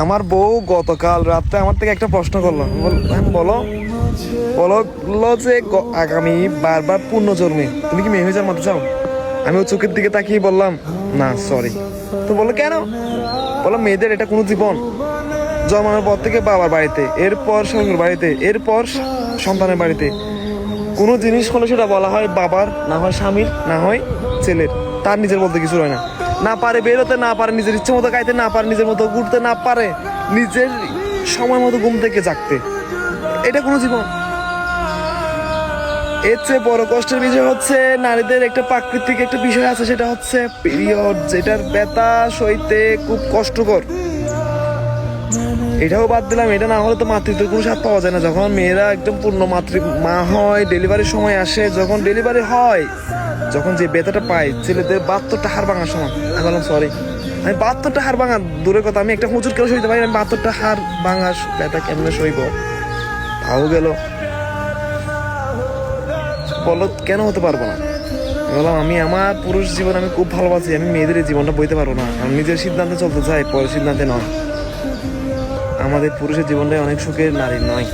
আমার বউ গতকাল রাতে আমার থেকে একটা প্রশ্ন করলো, বলো বলো বললো যে আগামী বারবার পূর্ণজন্মে তুমি কি মেয়ে হয়ে জন্মাতে চাও? আমি ওর চোখের দিকে তাকিয়ে বললাম না সরি। তো বললো কেন? বললাম মেয়েদের এটা কোনো জীবন, জন্মানোর পর থেকে বাবার বাড়িতে, এরপর শ্বশুর বাড়িতে, এরপর সন্তানের বাড়িতে। কোনো জিনিস হলে সেটা বলা হয় বাবার, না হয় স্বামীর, না হয় ছেলের, তার নিজের বলতে কিছু হয় না। না পারে বেরোতে, না পারে নিজের ইচ্ছে মতো খাইতে, না পারে নিজের মতো ঘুরতে, না পারে নিজের সময় মতো ঘুম থেকে জাগতে। এটা কোনো জীবন? এর চেয়ে বড় কষ্টের বিষয় হচ্ছে নারীদের একটা প্রাকৃতিক একটা বিষয় আছে, সেটা হচ্ছে পিরিয়ড, যেটার ব্যথা সইতে খুব কষ্টকর। এটাও বাদ দিলাম, এটা না হলে তো মাতৃত্বের কোনো স্বাদ পাওয়া যায় না। যখন মেয়েরা একদম পূর্ণ মা হয়, ডেলিভারির সময় আসে, যখন ডেলিভারি হয়, যখন যে ব্যথাটা পায়, ছেলেদের 72টা হাড় ভাঙার সমান। আমি বললাম সরি, আমি 72টা হাড় ভাঙা দূরের কথা, আমি একটা হুজুর কেউ সইতে পারি, আমি 72টা হাড় ভাঙার ব্যথা কেমনে সইব? তাও গেল। বলো কেন হতে পারবো না? বললাম আমি আমার পুরুষ জীবন আমি খুব ভালোবাসি, আমি মেয়েদের এই জীবনটা বইতে পারবো না, কারণ নিজের সিদ্ধান্তে চলতে চাই, পরের সিদ্ধান্তে নয়। আমাদের পুরুষের জীবনটাই অনেক সুখের, নারীর নয়।